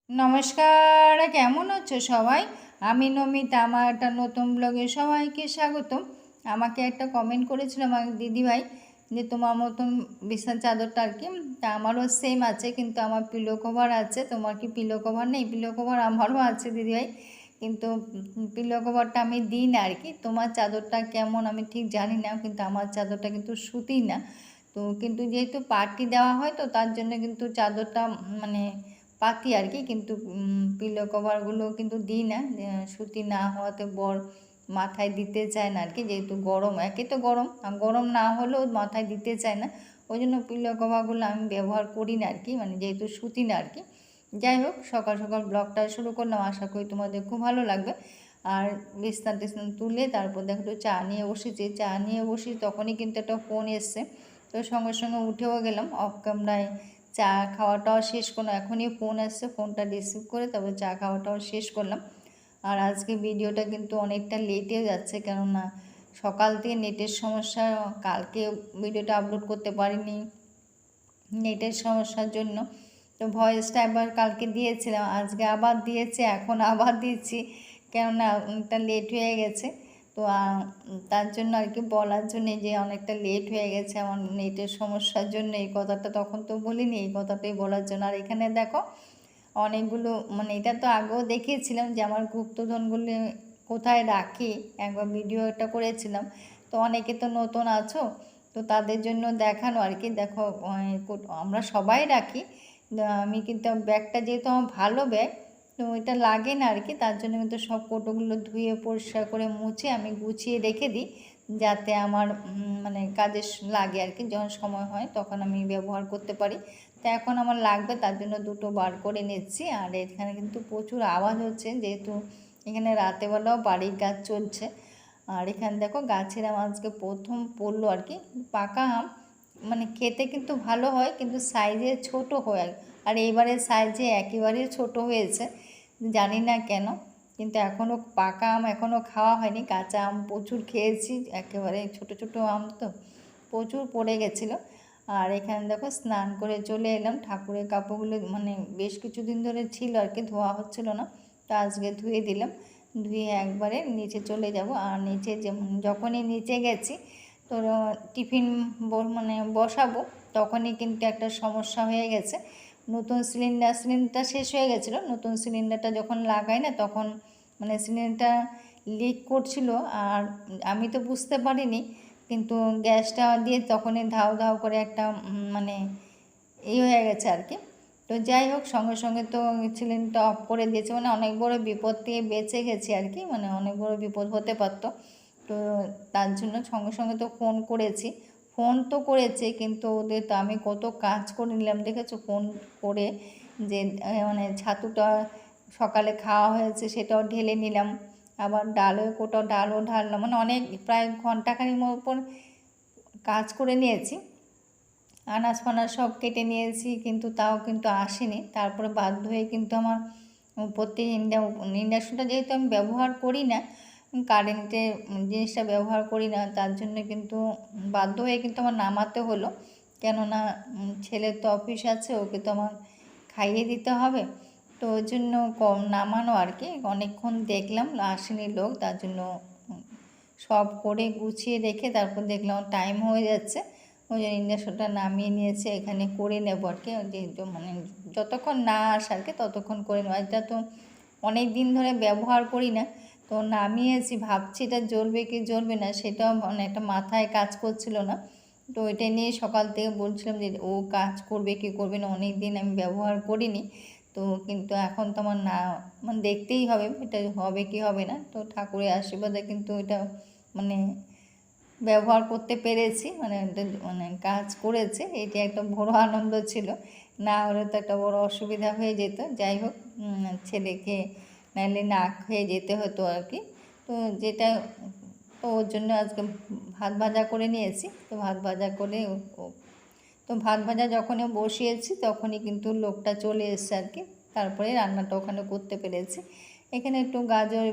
নমস্কার, কেমন আছো সবাই? আমি নমিতা, আমার একটা নতুন ব্লগে সবাইকে স্বাগতম। আমাকে একটা কমেন্ট করেছিল আমার দিদিভাই যে তোমার মতন বিছানার চাদরটা আর কি, তা আমারও সেম আছে, কিন্তু আমার পিলো কভার আছে, তোমার কি পিলো কভার নেই? পিলো কভার আমারও আছে দিদিভাই, কিন্তু পিলো কভারটা আমি দিই না আর কি। তোমার চাদরটা কেমন আমি ঠিক জানি না, কিন্তু আমার চাদরটা কিন্তু সুতি না। তো কিন্তু যেহেতু পার্টি দেওয়া হয়, তো তার জন্য কিন্তু চাদরটা মানে পাতি আর কি, কিন্তু পিলো কভারগুলো কিন্তু দিই না, সুতি না হওয়াতে বর মাথায় দিতে চায় না আর কি, যেহেতু গরম, একে তো গরম, গরম না হলেও মাথায় দিতে চায় না, ওই জন্য পিলো কভারগুলো আমি ব্যবহার করি না আর কি, মানে যেহেতু সুতি না আর কি। যাই হোক, সকাল সকাল ব্লগটা শুরু করলাম, আশা করি তোমাদের খুব ভালো লাগবে। আর বিছনা টিছনা তুলে তারপর দেখো একটু চা নিয়ে বসেছি, তখনই কিন্তু একটা ফোন এসছে, তো সঙ্গে সঙ্গে উঠেও গেলাম অফ ক্যামেরায়। চা খাওয়াটাও শেষ করলাম, এখনই ফোন আসছে, ফোনটা রিসিভ করে তারপর চা খাওয়াটাও শেষ করলাম। আর আজকে ভিডিওটা কিন্তু অনেকটা লেটে যাচ্ছে, কেননা সকাল থেকে নেটের সমস্যা, কালকে ভিডিওটা আপলোড করতে পারিনি নেটের সমস্যার জন্য। তো ভয়েসটা একবার কালকে দিয়েছিলাম, আজকে আবার দিয়েছি, এখন আবার দিচ্ছি, কেননা অনেকটা লেট হয়ে গেছে। তো তার জন্য আর কি বলার জন্যে যে অনেকটা লেট হয়ে গেছে আমার নেটের সমস্যার জন্য, এই কথাটা তখন তো বলিনি, এই কথাটাই বলার জন্য। আর এখানে দেখো অনেকগুলো, মানে এটা তো আগেও দেখিয়েছিলাম যে আমার গুপ্তধনগুলো কোথায় রাখি, একবার ভিডিও একটা করেছিলাম। তো অনেকে তো নতুন আছো, তো তাদের জন্য দেখানো আর কি। দেখো আমরা সবাই রাখি, আমি কিন্তু ব্যাগটা যেহেতু আমার ভালো ব্যাগ, তো এটা লাগে না আর কি, তার জন্য কিন্তু সব কৌটোগুলো ধুয়ে পরিষ্কার করে মুছে আমি গুছিয়ে রেখে দিই, যাতে আমার মানে কাজে লাগে আর কি, যখন সময় হয় তখন আমি ব্যবহার করতে পারি। তো এখন আমার লাগবে, তার জন্য দুটো বার করে নিচ্ছি। আর এখানে কিন্তু প্রচুর আওয়াজ হচ্ছে, যেহেতু এখানে রাতেবেলাও বাড়ির কাজ চলছে। আর এখানে দেখো গাছের আম আজকে প্রথম পড়লো আর কি, পাকা আম, মানে খেতে কিন্তু ভালো হয়, কিন্তু সাইজে ছোট হয়। আর এইবারের সাইজে একেবারে ছোট হয়েছে, জানি না কেন, কিন্তু এখনও পাকা আম এখনও খাওয়া হয়নি, কাঁচা আম প্রচুর খেয়েছি, একেবারে ছোট ছোট আম তো প্রচুর পড়ে গেছিলো। আর এখানে দেখো স্নান করে চলে এলাম, ঠাকুরের কাপড়গুলো মানে বেশ কিছুদিন ধরে ছিল আর কি, ধোয়া হচ্ছিল না, তো আজকে ধুয়ে দিলাম, ধুয়ে একবারে নিচে চলে যাব। আর নিচে যখনই নিচে গেছি, তো টিফিন মানে বসাবো, তখনই কিন্তু একটা সমস্যা হয়ে গেছে। নতুন সিলিন্ডারটা শেষ হয়ে গেছিলো, নতুন সিলিন্ডারটা যখন লাগাই না তখন মানে সিলিন্ডারটা লিক করছিল, আর আমি তো বুঝতে পারিনি, কিন্তু গ্যাসটা দিয়ে তখনই ধাউ ধাউ করে একটা মানে হয়ে গেছে আর কি। তো যাই হোক, সঙ্গে সঙ্গে তো সিলিন্ডারটা অফ করে দিয়েছে, মানে অনেক বড় বিপদ থেকে বেঁচে গেছি আর কি, মানে অনেক বড় বিপদ হতে পারতো। তো তার জন্য সঙ্গে সঙ্গে তো ফোন করেছি, ফোন তো করেছে, কিন্তু ওদের তো আমি কত কাজ করে নিলাম দেখেছো, ফোন করে যে মানে ছাতুটা সকালে খাওয়া হয়েছে সেটাও ঢেলে নিলাম, আবার ডালও ঢাললাম, মানে অনেক প্রায় ঘন্টাখানির মতন কাজ করে নিয়েছি, আনাজ ফানাজ সব কেটে নিয়েছি, কিন্তু তাও কিন্তু আসেনি। তারপরে বাধ্য হয়ে কিন্তু আমার প্রত্যেক ইন্ডাকশনটা যেহেতু আমি ব্যবহার করি না, কারেন্টের জিনিসটা ব্যবহার করি না, তার জন্য কিন্তু বাধ্য হয়ে কিন্তু আমার নামাতে হলো, কেননা ছেলের তো অফিস আছে, ওকে তো আমার খাইয়ে দিতে হবে, তো ওই জন্য কম নামানো আর কি। অনেকক্ষণ দেখলাম আসেনি লোক, তার জন্য সব করে গুছিয়ে রেখে তারপর দেখলাম টাইম হয়ে যাচ্ছে, ওই জন্য ইন্ডাকশনটা নামিয়ে নিয়েছে, এখানে করে নেবো আর কি, যেহেতু মানে যতক্ষণ না আসে আর কি ততক্ষণ করে নেবো। এটা তো অনেক দিন ধরে ব্যবহার করি না, তো নামিয়েছি, ভাবছি এটা জ্বলবে কি জ্বলবে না, সেটাও মানে একটা মাথায় কাজ করছিল না। তো এটা নিয়ে সকাল থেকে বলছিলাম যে ও কাজ করবে কি করবে না, অনেক দিন আমি ব্যবহার করিনি, তো কিন্তু এখন তো আমার না মানে দেখতেই হবে এটা হবে কি হবে না। তো ঠাকুরের আশীর্বাদে কিন্তু এটা মানে ব্যবহার করতে পেরেছি, মানে মানে কাজ করেছে, এটা একটা বড় আনন্দ ছিল, না হলে তো একটা বড় অসুবিধা হয়ে যেত। যাই হোক, ছেলেকে নাহলে না খেয়ে যেতে হতো আর কি। তো যেটা, তো ওর জন্য আজকে ভাত ভাজা করে নিয়েছি, তো ভাত ভাজা করে তো ভাত ভাজা যখনই বসিয়েছি তখনই কিন্তু লোকটা চলে এসছে আর কি, তারপরে রান্নাটা ওখানে করতে পেরেছি। এখানে একটু গাজর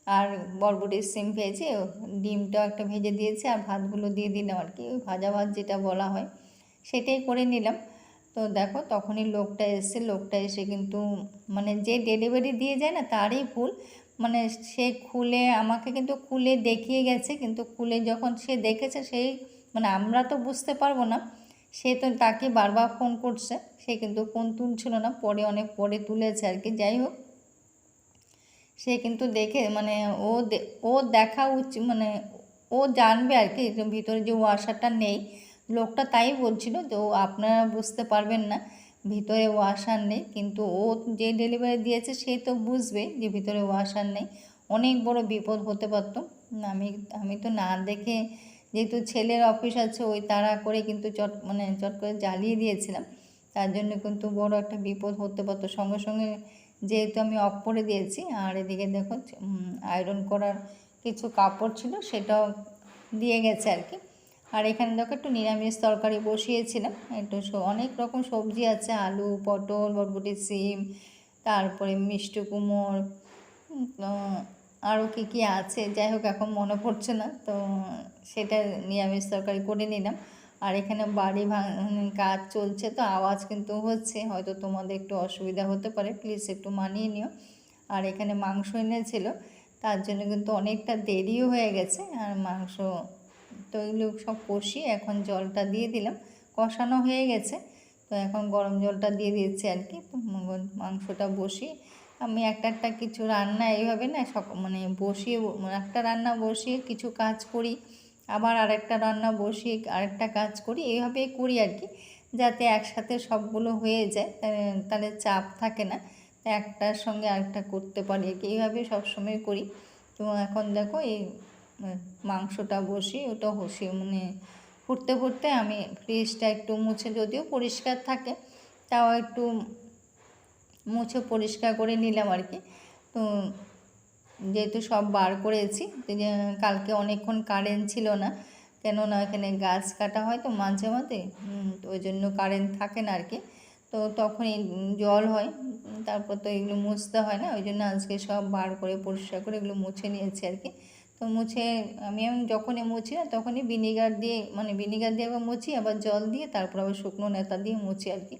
আর বরবটির সিম ভেজে ডিমটাও একটা ভেজে দিয়েছি, আর ভাতগুলো দিয়ে দিলাম আর কি, ওই ভাজা ভাত যেটা বলা হয় সেটাই করে নিলাম। তো দেখো তখনই লোকটা এসে, লোকটা এসে কিন্তু মানে যে ডেলিভারি দিয়ে যায় না তারই ভুল, মানে সে খুলে আমাকে কিন্তু খুলে দেখিয়ে গেছে, কিন্তু খুলে যখন সে দেখেছে সেই মানে আমরা তো বুঝতে পারবো না, সে তো তাকে বারবার ফোন করছে, সে কিন্তু ফোন তুলছিল না, পরে অনেক পরে তুলেছে আর কি। যাই হোক, সে কিন্তু দেখে মানে ও দেখা উচিত, মানে ও জানবে আর কি ভিতরে যে ওয়াশারটা নেই। লোকটা তাই বলছিল যে ও আপনারা বুঝতে পারবেন না ভিতরে ওয়াশার নেই, কিন্তু ও যে ডেলিভারি দিয়েছে সে তো বুঝবে যে ভিতরে ওয়াশার নেই, অনেক বড় বিপদ হতে পারতো। আমি আমি তো না দেখে, যেহেতু ছেলের অফিস আছে ওই তাড়া করে কিন্তু চট করে জ্বালিয়ে দিয়েছিলাম, তার জন্য কিন্তু বড় একটা বিপদ হতে পারতো। সঙ্গে সঙ্গে যেহেতু আমি অফ করে দিয়েছি, আর এদিকে দেখো আয়রন করার কিছু কাপড় ছিল সেটাও দিয়ে গেছে আর কি। আর এখানে দেখো একটু নিরামিষ তরকারি বসিয়েছিলাম, একটু অনেক রকম সবজি আছে, আলু, পটল, বরবটি, সিম, তারপরে মিষ্টি কুমড়ো, আরও কী কী আছে, যাই হোক এখন মনে পড়ছে না, তো সেটা নিরামিষ তরকারি করে নিলাম। আর এখানে বাড়ি কাজ চলছে, তো আওয়াজ কিন্তু হচ্ছে, হয়তো তোমাদের একটু অসুবিধা হতে পারে, প্লিজ একটু মানিয়ে নিও। আর এখানে মাংস এনেছিল, তার জন্য কিন্তু অনেকটা দেরিও হয়ে গেছে। আর মাংস তো এগুলো সব কষিয়ে এখন জলটা দিয়ে দিলাম, কষানো হয়ে গেছে, তো এখন গরম জলটা দিয়ে দিয়েছি আর কি। তো মাংসটা বসিয়ে আমি একটা কিছু রান্না এইভাবে না মানে বসিয়ে, একটা রান্না বসিয়ে কিছু কাজ করি, আবার আরেকটা রান্না বসিয়ে আরেকটা কাজ করি, এইভাবেই করি আর কি, যাতে একসাথে সবগুলো হয়ে যায়, তাহলে চাপ থাকে না, একটার সঙ্গে আরেকটা করতে পারি আর কি, এইভাবেই সবসময় করি। তো এখন দেখো এই মাংসটা বসিয়ে ওটা মানে ফুটতে ফুটতে আমি ফ্রিজটা একটু মুছে, যদিও পরিষ্কার থাকে তাও একটু মুছে পরিষ্কার করে নিলাম আর কি। তো যেহেতু সব বার করেছি, কালকে অনেকক্ষণ কারেন্ট ছিল না, কেননা এখানে গাছ কাটা হয় তো মাঝে মাঝে, তো ওই জন্য কারেন্ট থাকে না আর কি, তো তখনই জল হয়, তারপর তো এগুলো মুছতে হয় না, ওই জন্য আজকে সব বার করে পরিষ্কার করে এগুলো মুছে নিয়েছি আর কি। তো মুছে আমি যখনই মুছি না তখনই ভিনিগার দিয়ে আবার মুছি, আবার জল দিয়ে, তারপর আবার শুকনো নেতা দিয়ে মুছি আর কি।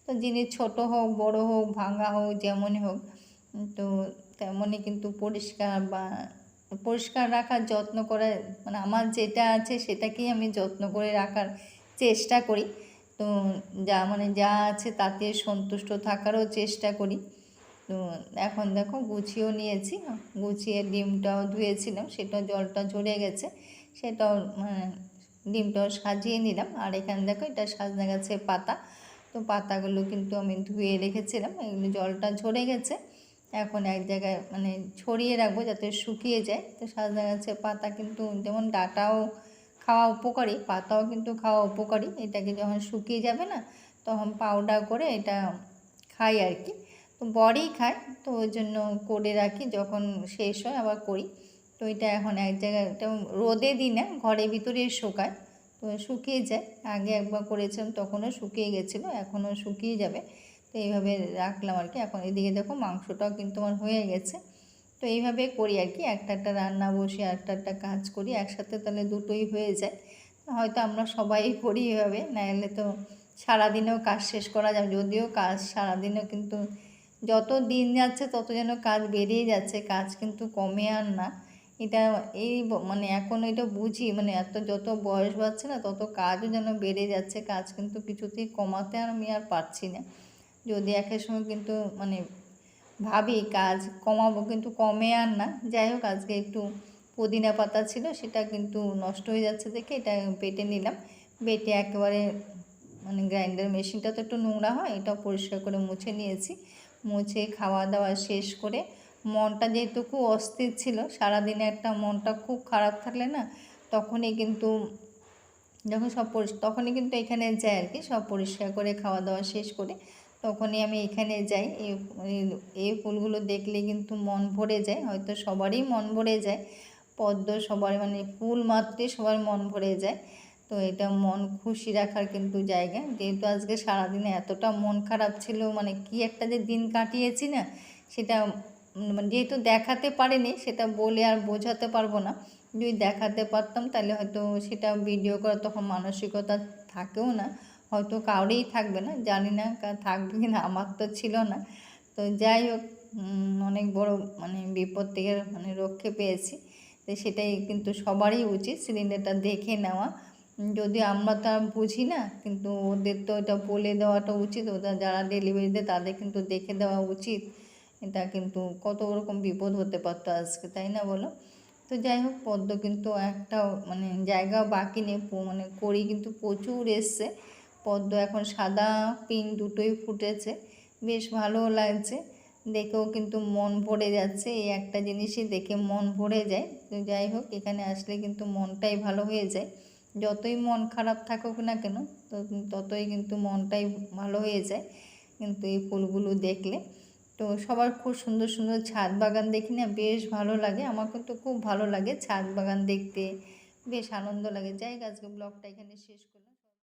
তো জিনিস ছোটো হোক বড় হোক ভাঙা হোক যেমনই হোক, তো তেমনই কিন্তু পরিষ্কার রাখার যত্ন করা, মানে আমার যেটা আছে সেটাকেই আমি যত্ন করে রাখার চেষ্টা করি। তো যা আছে তাতে সন্তুষ্ট থাকারও চেষ্টা করি। তো এখন দেখো গুছিয়েও নিয়েছি, গুছিয়ে ডিমটাও ধুয়েছিলাম, সেটাও জলটা ঝরে গেছে, সেটাও ডিমটাও সাজিয়ে নিলাম। আর এখানে দেখো এটা সজনে গাছের পাতা, তো পাতাগুলো কিন্তু আমি ধুয়ে রেখেছিলাম, এগুলো জলটা ঝরে গেছে, এখন এক জায়গায় মানে ছড়িয়ে রাখবো যাতে শুকিয়ে যায়। তো সজনে গাছের পাতা কিন্তু যেমন ডাঁটাও খাওয়া উপকারী, পাতাও কিন্তু খাওয়া উপকারী, এটাকে যখন শুকিয়ে যাবে না তখন পাউডার করে এটা খাই আর কি। তো বড়ি খাই, তো ওই জন্য করে রাখি, যখন শেষ হয় আবার করি। তো এটা এখন এক জায়গায়, এটা রোদে দিই না, ঘরের ভিতরে শুকায়, তো শুকিয়ে যায়। আগে একবার করেছিলাম তখনও শুকিয়ে গেছিলো, এখনও শুকিয়ে যাবে, তো এইভাবে রাখলাম আর কি। এখন এদিকে দেখো মাংসটাও কিন্তু আমার হয়ে গেছে, তো এইভাবে করি আর কি, একটা রান্না বসে একটা কাজ করি একসাথে, তাহলে দুটোই হয়ে যায়। হয়তো আমরা সবাই করি এভাবে, নাহলে তো সারাদিনেও কাজ শেষ করা যাবে, যদিও কাজ সারাদিনেও কিন্তু যত দিন যাচ্ছে তত যেন কাজ বেড়েই যাচ্ছে, কাজ কিন্তু কমে আর না। এটা মানে এখন এটা বুঝি, মানে যত বয়স বাড়ছে না তত কাজও যেন বেড়ে যাচ্ছে, কাজ কিন্তু কিছুতেই কমাতে আমি আর পারছি না। যদি একের সময় কিন্তু মানে ভাবি কাজ কমাবো, কিন্তু কমে আর না। যাই হোক, আজকে একটু পুদিনা পাতা ছিল, সেটা কিন্তু নষ্ট হয়ে যাচ্ছে দেখে এটা বেটে নিলাম, বেটে একেবারে মানে গ্রাইন্ডার মেশিনটা তো একটু নোংরা হয়, এটা পরিষ্কার করে মুছে নিয়েছি। মুছে খাওয়া দাওয়া শেষ করে মনটা যেহেতু খুব অস্থির ছিল, সারাদিনে একটা মনটা খুব খারাপ থাকলে না তখনই কিন্তু তখনই কিন্তু এখানে যাই আর কি, সব পরিষ্কার করে খাওয়া দাওয়া শেষ করে তখনই আমি এখানে যাই। এই ফুলগুলো দেখলে কিন্তু মন ভরে যায়, হয়তো সবারই মন ভরে যায়, পদ্ম সবার মানে ফুল মাত্রে সবার মন ভরে যায়। তো এটা মন খুশি রাখার কিন্তু জায়গা, যেহেতু আজকে সারাদিনে এতটা মন খারাপ ছিল, মানে কি একটা যে দিন কাটিয়েছি না, সেটা যেহেতু দেখাতে পারিনি সেটা বলে আর বোঝাতে পারবো না, যদি দেখাতে পারতাম তাহলে হয়তো সেটা ভিডিও করার তখন মানসিকতা থাকেও না, হয়তো কাউরেই থাকবে না, জানি না থাকবে কি না, আমার তো ছিল না। তো যাই হোক, অনেক বড় মানে বিপদ থেকে মানে রক্ষে পেয়েছি। তো সেটাই কিন্তু সবারই উচিত সিলিন্ডারটা দেখে নেওয়া। যদি আমরা তা বুঝি না, কিন্তু ওদের তো এটা বলে দেওয়াটা উচিত, ওরা যারা ডেলিভারি দেয় তাদের কিন্তু দেখে দেওয়া উচিত। এটা কিন্তু কত রকম বিপদ হতে পারতো আজকে, তাই না বলো? তো যাই হোক, পদ্ম কিন্তু একটা মানে জায়গা বাকি নেই, মানে কড়ি কিন্তু প্রচুর এসছে। পদ্ম এখন সাদা পিঙ্ক দুটোই ফুটেছে, বেশ ভালো লাগছে দেখেও, কিন্তু মন ভরে যাচ্ছে। এই একটা জিনিসই দেখে মন ভরে যায়। তো যাই হোক, এখানে আসলে কিন্তু মনটাই ভালো হয়ে যায়। যতই মন খারাপ থাকুক না কেন, তো ততই কিন্তু মনটাই ভালো হয়ে যায় কিন্তু এই ফুলগুলো দেখলে। তো সবার খুব সুন্দর সুন্দর ছাদ বাগান দেখি না, বেশ ভালো লাগে। আমার কিন্তু খুব ভালো লাগে ছাদ বাগান দেখতে, বেশ আনন্দ লাগে। যাই আজকে ব্লগটা এখানে শেষ করলাম।